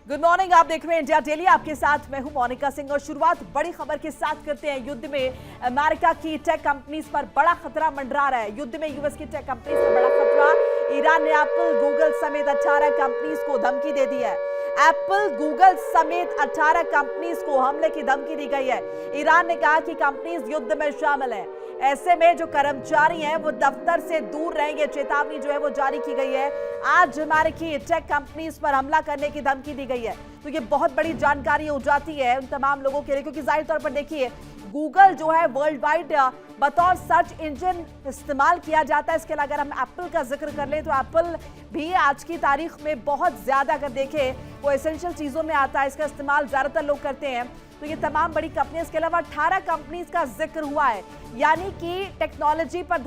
Good morning, आप देख रहे हैं इंडिया डेली। आपके साथ मैं हूं मोनिका सिंह और शुरुआत बड़ी खबर के साथ करते हैं। युद्ध में अमेरिका की टेक कंपनीज पर बड़ा खतरा मंडरा रहा है। युद्ध में यूएस की टेक कंपनीज पर बड़ा खतरा। ईरान ने एप्पल, गूगल समेत 18 कंपनीज को धमकी दे दी है। एप्पल, गूगल समेत 18 कंपनीज को हमले की धमकी दी गई है। ईरान ने कहा कि कंपनीज युद्ध में शामिल है। ऐसे में जो कर्मचारी हैं वो दफ्तर से दूर रहेंगे। चेतावनी जो है वो जारी की गई है। आज अमेरिकी टेक कंपनीज पर हमला करने की धमकी दी गई है। तो ये बहुत बड़ी जानकारी हो जाती है उन तमाम लोगों के लिए, क्योंकि जाहिर तौर पर देखिए गूगल जो है वर्ल्ड वाइड बतौर सर्च इंजन इस्तेमाल किया जाता है। इसके अलावा अगर हम एप्पल का जिक्र कर लें तो एप्पल भी आज की तारीख में बहुत ज्यादा अगर देखें वो एसेंशियल चीजों में आता है। इसका इस्तेमाल ज्यादातर लोग करते हैं। तो ये तमाम बड़ी कंपनियों के अलावा 18 कंपनीज का जिक्र हुआ है, यानी कि टेक्नोलॉजी पर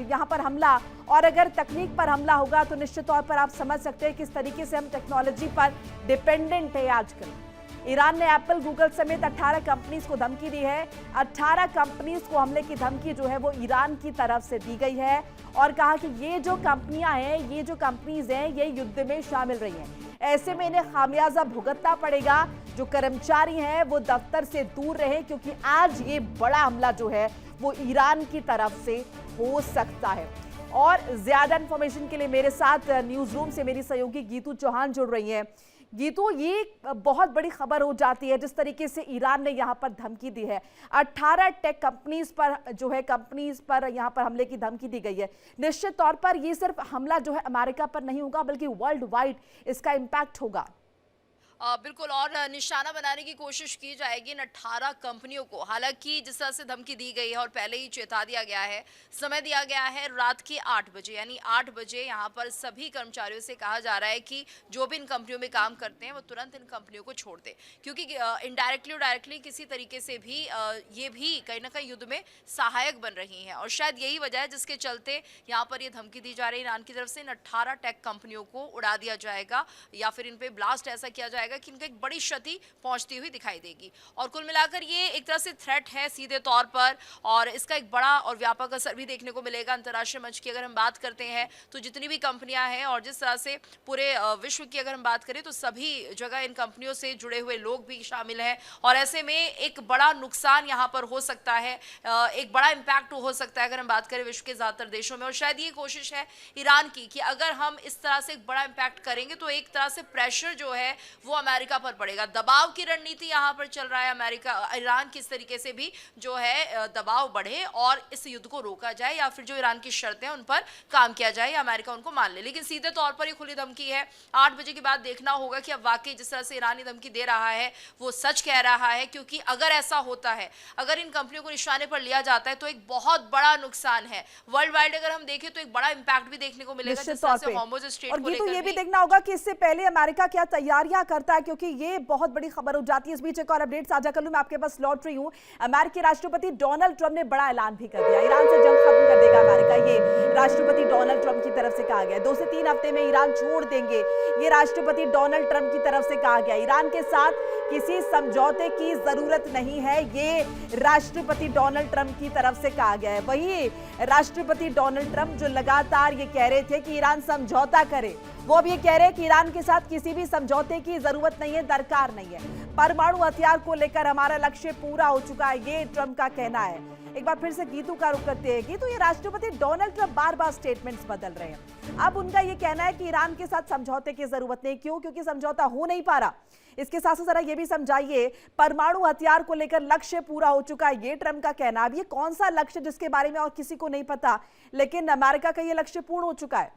यहाँ पर हमला। और अगर तकनीक पर हमला होगा तो निश्चित तौर पर आप समझ सकते हैं किस तरीके से हम टेक्नोलॉजी पर डिपेंडेंट है आजकल। ईरान ने एप्पल, गूगल समेत 18 कंपनीज को धमकी दी है। 18 कंपनीज को हमले की धमकी जो है वो ईरान की तरफ से दी गई है और कहा कि ये जो कंपनियां हैं, ये जो कंपनीज हैं, ये युद्ध में शामिल रही हैं। ऐसे में इन्हें खामियाजा भुगतना पड़ेगा। जो कर्मचारी हैं वो दफ्तर से दूर रहे, क्योंकि आज ये बड़ा हमला जो है वो ईरान की तरफ से हो सकता है। और ज्यादा इंफॉर्मेशन के लिए मेरे साथ न्यूज रूम से मेरी सहयोगी गीतू चौहान जुड़ रही हैं। गीतू, ये बहुत बड़ी खबर हो जाती है जिस तरीके से ईरान ने यहाँ पर धमकी दी है। 18 टेक कंपनीज पर जो है यहाँ पर हमले की धमकी दी गई है। निश्चित तौर पर ये सिर्फ हमला जो है अमेरिका पर नहीं होगा, बल्कि वर्ल्ड वाइड इसका इम्पैक्ट होगा। बिल्कुल, और निशाना बनाने की कोशिश की जाएगी इन 18 कंपनियों को। हालांकि जिस तरह से धमकी दी गई है और पहले ही चेता दिया गया है, समय दिया गया है रात के 8 बजे, यानी 8 बजे यहाँ पर सभी कर्मचारियों से कहा जा रहा है कि जो भी इन कंपनियों में काम करते हैं वो तुरंत इन कंपनियों को छोड़ दें, क्योंकि इनडायरेक्टली और डायरेक्टली किसी तरीके से भी ये भी कहीं ना कहीं युद्ध में सहायक बन रही हैं। और शायद यही वजह है जिसके चलते यहाँ पर ये धमकी दी जा रही है ईरान की तरफ से। इन 18 टेक कंपनियों को उड़ा दिया जाएगा या फिर इन पर ब्लास्ट ऐसा किया जाएगा कि इनको एक बड़ी क्षति पहुंचती हुई दिखाई देगी। और कुल मिलाकर ये एक तरह से थ्रेट है सीधे तौर पर, और इसका एक बड़ा और व्यापक असर भी देखने को मिलेगा अंतर्राष्ट्रीय मंच की। अगर हम बात करते हैं तो जितनी भी कंपनियां हैं और जिस तरह से पूरे विश्व की अगर हम बात करें तो सभी जगह इन कंपनियों से जुड़े हुए लोग भी शामिल हैं। और ऐसे में एक बड़ा नुकसान यहाँ पर हो सकता है, एक बड़ा इम्पैक्ट हो सकता है अगर हम बात करें विश्व के ज्यादातर देशों में। और शायद ये कोशिश है ईरान की कि अगर हम इस तरह से एक बड़ा इम्पैक्ट करेंगे तो एक तरह से प्रेशर जो है वो अमेरिका पर पड़ेगा। दबाव की रणनीति यहां पर चल रहा है अमेरिका, ईरान किस तरीके से भी जो है दबाव बढ़े और इस युद्ध को रोका जाए या फिर जो ईरान की शर्तें हैं उन पर काम किया जाए या अमेरिका उनको मान ले। लेकिन सीधे तौर पर ये खुली धमकी है। 8 बजे के बाद देखना होगा कि अब वाकई जिस तरह से ईरानी धमकी दे रहा है वो सच कह रहा है, क्योंकि अगर ऐसा होता है, अगर इन कंपनियों को निशाने पर लिया जाता है तो एक बहुत बड़ा नुकसान है वर्ल्ड वाइड। अगर हम देखें तो एक बड़ा इंपैक्ट भी देखने को मिलेगा जिस तरह से हॉर्मुज़ स्ट्रेट को लेकर। ये भी देखना होगा कि इससे पहले अमेरिका क्या तैयारियां करता है, क्योंकि ये बहुत बड़ी खबर हो जाती है। इस बीच एक और अपडेट साझा कर लूं, मैं आपके पास लौट रही हूं। अमेरिकी राष्ट्रपति डोनाल्ड ट्रंप ने बड़ा ऐलान भी कर दिया, ईरान से जंग खत्म कर देगा अमेरिका। ये राष्ट्रपति डोनाल्ड ट्रंप की तरफ से कहा गया। 2 से 3 हफ्ते में ईरान छोड़ देंगे, ये राष्ट्रपति डोनाल्ड ट्रंप की तरफ से कहा गया। ईरान के साथ किसी समझौते की जरूरत नहीं है, ये राष्ट्रपति डोनाल्ड ट्रंप की तरफ से कहा गया है। वही राष्ट्रपति डोनाल्ड ट्रंप जो लगातार ये कह रहे थे कि ईरान समझौता करे, वो अब ये कह रहे हैं कि ईरान के साथ किसी भी समझौते की जरूरत नहीं है, दरकार नहीं है। परमाणु हथियार को लेकर हमारा लक्ष्य पूरा हो चुका है, ये ट्रंप का कहना है। एक बार फिर से गीतू का रुख करते हैं। गीतू, ये राष्ट्रपति डोनाल्ड ट्रंप बार-बार स्टेटमेंट्स बदल रहे हैं। अब उनका ये कहना है कि ईरान के साथ समझौते की जरूरत नहीं। क्यों? क्योंकि समझौता हो नहीं पा रहा। इसके साथ साथ जरा ये भी समझाइए, परमाणु हथियार को लेकर लक्ष्य पूरा हो चुका है, ये ट्रंप का कहना। अब ये कौन सा लक्ष्य जिसके बारे में और किसी को नहीं पता, लेकिन अमेरिका का ये लक्ष्य पूर्ण हो चुका है।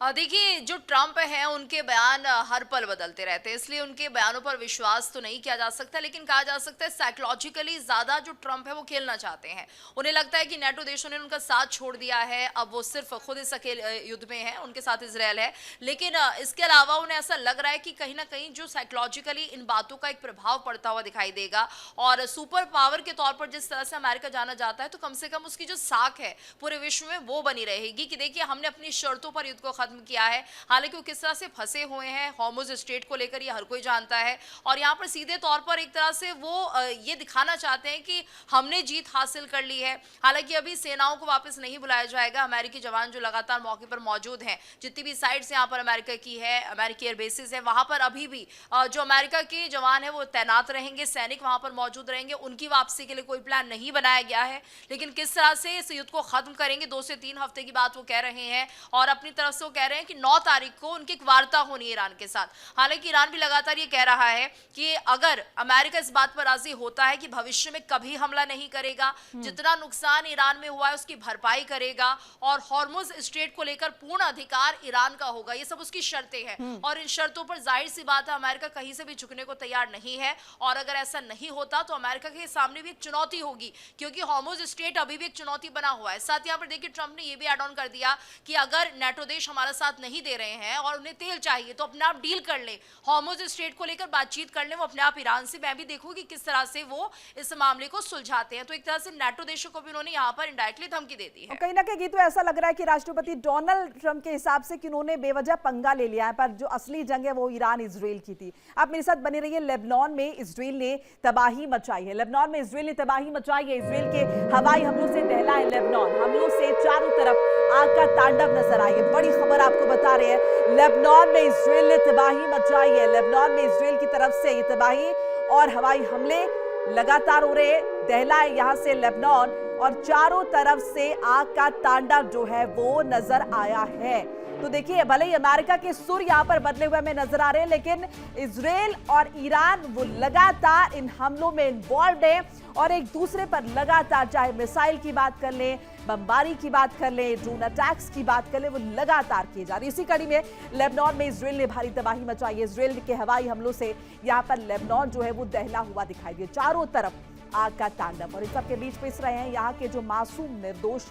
देखिए, जो ट्रंप हैं उनके बयान हर पल बदलते रहते हैं, इसलिए उनके बयानों पर विश्वास तो नहीं किया जा सकता। लेकिन कहा जा सकता है साइकोलॉजिकली ज़्यादा जो ट्रंप है वो खेलना चाहते हैं। उन्हें लगता है कि नेटो देशों ने उनका साथ छोड़ दिया है, अब वो सिर्फ खुद इस अकेले युद्ध में है, उनके साथ इजरायल है। लेकिन इसके अलावा उन्हें ऐसा लग रहा है कि कहीं ना कहीं जो साइकोलॉजिकली इन बातों का एक प्रभाव पड़ता हुआ दिखाई देगा। और सुपर पावर के तौर पर जिस तरह से अमेरिका जाना जाता है, तो कम से कम उसकी जो साख है पूरे विश्व में वो बनी रहेगी कि देखिए हमने अपनी शर्तों पर युद्ध को खत्म किया है। हालांकि वो किस तरह से फंसे हुए हैं हॉर्मुज स्ट्रेट को लेकर, ये हर कोई जानता है। और यहाँ पर सीधे तौर पर एक तरह से वो ये दिखाना चाहते हैं कि हमने जीत हासिल कर ली है। हालांकि अभी सेनाओं को वापस नहीं बुलाया जाएगा। अमेरिकी जवान जो लगातार मौके पर मौजूद हैं, जितनी भी साइट्स यहाँ पर अमेरिका की है, अमेरिकी एयर बेसिस है, वहां पर अभी भी जो अमेरिका के जवान है वो तैनात रहेंगे, सैनिक वहां पर मौजूद रहेंगे। उनकी वापसी के लिए कोई प्लान नहीं बनाया गया है, लेकिन किस तरह से इस युद्ध को खत्म करेंगे 2 से 3 हफ्ते की बात वो कह रहे हैं। और अपनी तरफ से वो कह रहे हैं कि 9 तारीख को उनकी एक वार्ता होनी है ईरान के साथ। हालांकि ईरान भी लगातार ये कह रहा है कि अगर अमेरिका इस बात पर राजी होता है कि भविष्य में कभी हमला नहीं करेगा, जितना नुकसान ईरान में हुआ है उसकी भरपाई करेगा, और हॉर्मुज स्ट्रेट को लेकर पूर्ण अधिकार ईरान का होगा, ये सब उसकी शर्तें हैं। और इन शर्तों पर जाहिर सी बात है अमेरिका कहीं से भी झुकने को तैयार नहीं है। और अगर ऐसा नहीं होता तो अमेरिका के सामने भी एक चुनौती होगी, क्योंकि हॉर्मुज स्ट्रेट अभी भी एक चुनौती बना हुआ है। साथ यहाँ पर देखिए ट्रंप ने ये भी ऐड ऑन कर दिया कि अगर नेटो देश हमारा साथ नहीं दे रहे हैं और उन्हें तेल चाहिए तो अपने आप डील कर ले, हॉर्मुज स्ट्रेट को लेकर बातचीत कर ले वो अपने आप ईरान से। मैं भी देखूंगी किस तरह से वो इस मामले को सुलझाते हैं। तो एक तरह से नेटो देशों को भी उन्होंने यहाँ पर इनडायरेक्टली धमकी दे दी है। कहीं ना कहीं तो ऐसा लग रहा है कि राष्ट्रपति डोनाल्ड ट्रंप के हिसाब से कि उन्होंने बेवजह पंगा ले लिया है, पर जो असली जंग है वो ईरान इजराइल की थी। आप मेरे साथ बने रहिए। लेबनान में इजराइल ने तबाही मचाई है। लेबनान में इजराइल ने तबाही मचाई है। इजराइल के हवाई हमलों से दहला है लेबनान। हमलों से चारों तरफ आग का तांडव नजर आई है। बड़ी खबर आपको बता रहे हैं, लेबनान में इजराइल ने तबाही मचाई है। लेबनान में इजराइल की तरफ से ये तबाही और हवाई हमले लगातार हो रहे हैं। दहला है यहाँ से लेबनान और चारों तरफ से आग का तांडव जो है वो नजर आया है। तो देखिए, भले ही अमेरिका के सुर यहाँ पर बदले हुए हमें नजर आ रहे हैं, लेकिन इजराइल और ईरान वो लगातार इन हमलों में इन्वॉल्व है और एक दूसरे पर लगातार, चाहे मिसाइल की बात कर लें, बमबारी की बात कर लें, ड्रोन अटैक्स की बात कर लें, वो लगातार किए जा रहे हैं। इसी कड़ी में लेबनान में इजराइल ने भारी तबाही मचाई है। इजराइल के हवाई हमलों से यहाँ पर लेबनान जो है वो दहला हुआ दिखाई दिया। चारों तरफ आग का तांडव और इन सबके बीच पिस रहे हैं यहाँ के जो मासूम निर्दोष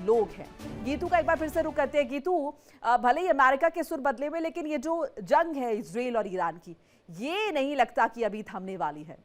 लोग हैं। गीतू का एक बार फिर से रुक करते हैं। गीतू, भले ही अमेरिका के सुर बदले हुए, लेकिन ये जो जंग है इजराइल और ईरान की, ये नहीं लगता कि अभी थमने वाली है।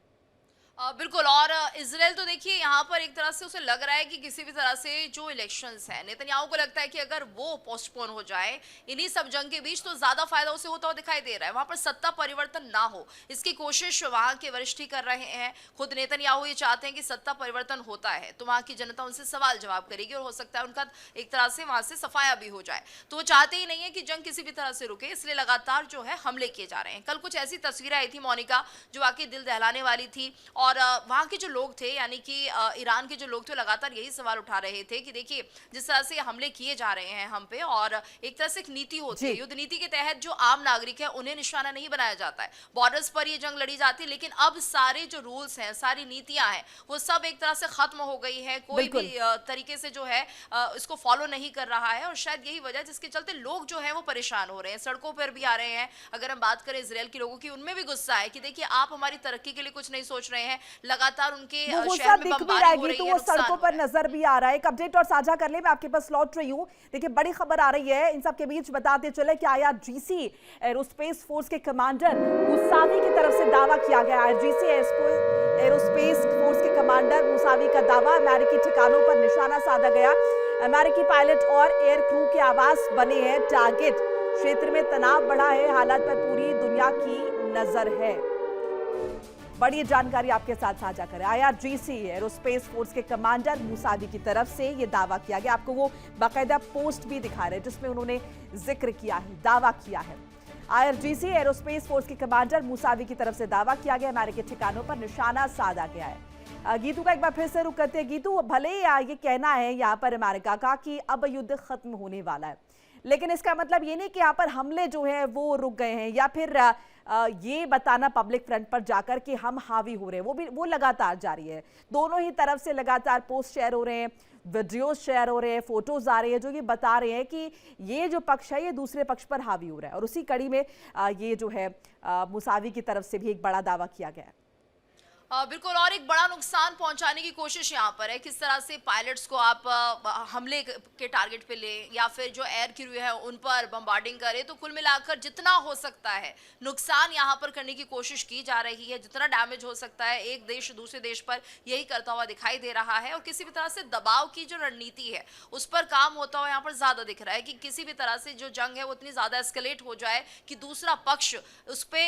बिल्कुल। और इजराइल तो देखिए यहाँ पर एक तरह से उसे लग रहा है कि किसी भी तरह से जो इलेक्शंस हैं, नेतन्याहू को लगता है कि अगर वो पोस्टपोन हो जाए इन्हीं सब जंग के बीच तो ज्यादा फायदा उसे होता हुआ दिखाई दे रहा है। वहां पर सत्ता परिवर्तन ना हो, इसकी कोशिश वहां के वरिष्ठ ही कर रहे हैं। खुद नेतन्याहू ये चाहते हैं कि सत्ता परिवर्तन होता है तो वहां की जनता उनसे सवाल जवाब करेगी और हो सकता है उनका एक तरह से वहां से सफाया भी हो जाए। तो वो चाहते ही नहीं है कि जंग किसी भी तरह से रुके, इसलिए लगातार जो है हमले किए जा रहे हैं। कल कुछ ऐसी तस्वीरें आई थी मोनिका जो वाकई दिल दहलाने वाली थी। और वहाँ के जो लोग थे, यानी कि ईरान के जो लोग थे, लगातार यही सवाल उठा रहे थे कि देखिए जिस तरह से हमले किए जा रहे हैं हम पे, और एक तरह से एक नीति होती है, युद्ध नीति के तहत जो आम नागरिक है उन्हें निशाना नहीं बनाया जाता है, बॉर्डर्स पर ये जंग लड़ी जाती है। लेकिन अब सारे जो रूल्स हैं, सारी नीतियां हैं, वो सब एक तरह से खत्म हो गई है। कोई भी तरीके से जो है इसको फॉलो नहीं कर रहा है। और शायद यही वजह जिसके चलते लोग जो है वो परेशान हो रहे हैं, सड़कों पर भी आ रहे हैं। अगर हम बात करें इसराइल के लोगों की, उनमें भी गुस्सा है कि देखिए आप हमारी तरक्की के लिए कुछ नहीं सोच रहे हैं, लगातार उनके शहर में बमबारी हो रही है, तो वो सड़कों पर नजर भी आ रहा है। एक अपडेट और साझा कर ले, मैं आपके पास लौट रही हूँ। देखिए, बड़ी खबर आ रही है। इन सब के बीच बताते चले कि IRGC एरोस्पेस फोर्स के कमांडर मुसावी की तरफ से दावा किया गया। IRGC एरोस्पेस फोर्स के कमांडर मुसावी का दावा, अमेरिकी ठिकानों पर निशाना साधा गया। अमेरिकी पायलट और एयर क्रू के आवास बने हैं टारगेट। क्षेत्र में तनाव बढ़ा है, हालात पर पूरी दुनिया की नजर है। बड़ी जानकारी आपके साथ साझा करें। IRGC एरोस्पेस फोर्स के कमांडर मुसावी की तरफ से यह दावा किया गया। आपको वो बाकायदा पोस्ट भी दिखा रहे हैं जिसमें उन्होंने जिक्र किया है, दावा किया है। IRGC एरोस्पेस फोर्स के कमांडर मुसावी की तरफ से दावा किया गया, अमेरिकी ठिकानों पर निशाना साधा गया है। गीतू का एक बार फिर से रुक करते हैं। गीतू, भले ही ये कहना है यहाँ पर अमेरिका का कि अब युद्ध खत्म होने वाला है, लेकिन इसका मतलब ये नहीं कि यहाँ पर हमले जो है वो रुक गए हैं, या फिर ये बताना पब्लिक फ्रंट पर जाकर कि हम हावी हो रहे हैं, वो लगातार जारी है। दोनों ही तरफ से लगातार पोस्ट शेयर हो रहे हैं, वीडियोज शेयर हो रहे हैं, फोटोज आ रहे हैं जो ये बता रहे हैं कि ये जो पक्ष है ये दूसरे पक्ष पर हावी हो रहा है। और उसी कड़ी में ये जो है मुसावी की तरफ से भी एक बड़ा दावा किया गया है। बिल्कुल, और एक बड़ा नुकसान पहुंचाने की कोशिश यहाँ पर है। किस तरह से पायलट्स को आप हमले के टारगेट पे ले या फिर जो एयर क्रू है उन पर बम्बार्डिंग करे, तो कुल मिलाकर जितना हो सकता है नुकसान यहाँ पर करने की कोशिश की जा रही है। जितना डैमेज हो सकता है एक देश दूसरे देश पर यही करता हुआ दिखाई दे रहा है, और किसी भी तरह से दबाव की जो रणनीति है उस पर काम होता हुआ यहाँ पर ज्यादा दिख रहा है कि किसी भी तरह से जो जंग है वो इतनी ज्यादा एस्केलेट हो जाए कि दूसरा पक्ष उस पे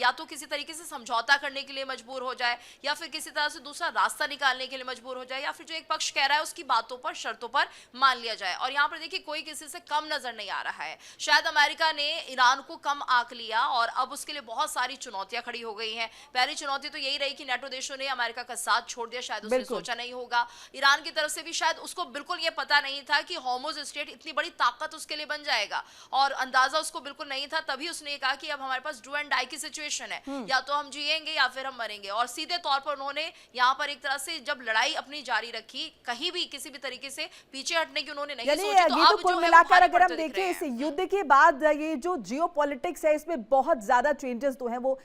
या तो किसी तरीके से समझौता करने के लिए मजबूर हो जाए या फिर किसी तरह से दूसरा रास्ता निकालने के लिए मजबूर हो जाए, या फिर जो एक पक्ष कह रहा है उसकी बातों पर शर्तों पर मान लिया जाए। और यहाँ पर देखिए कोई किसी से कम नजर नहीं आ रहा है। शायद अमेरिका ने ईरान को कम आंक लिया और अब उसके लिए बहुत सारी चुनौतियां खड़ी हो गई हैं। पहली चुनौती तो यही रही कि नेटो देशों ने अमेरिका का साथ छोड़ दिया, शायद उसने सोचा नहीं होगा। ईरान की तरफ से भी शायद उसको बिल्कुल ये पता नहीं था कि होर्मुज स्ट्रेट इतनी बड़ी ताकत उसके लिए बन जाएगा, और अंदाजा उसको बिल्कुल नहीं था। तभी उसने कहा कि अब हमारे पास डू एंड डाई की सिचुएशन है, या तो हम जिएंगे या फिर हम मरेंगे। और सीधे तौर पर उन्होंने यहाँ पर एक तरह से जब लड़ाई अपनी जारी रखी, कहीं भी किसी भी तरीके से पीछे हटने की उन्होंने नहीं सोची। तो अब कुल मिलाकर अगर हम देखें इस युद्ध के बाद ये जो जियोपॉलिटिक्स है इसमें बहुत ज्यादा चेंजेस तो हैं वो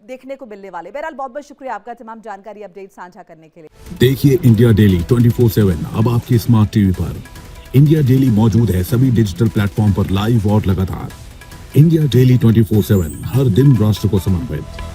देखने को मिलने वाले। बहरहाल बहुत बहुत शुक्रिया आपका तमाम जानकारी अपडेट साझा करने के लिए। देखिए इंडिया डेली 24/7 अब आपकी स्मार्ट टीवी पर। इंडिया डेली मौजूद है सभी डिजिटल प्लेटफॉर्म पर लाइव और लगातार। इंडिया डेली 24/7 हर दिन राष्ट्र को समर्पित।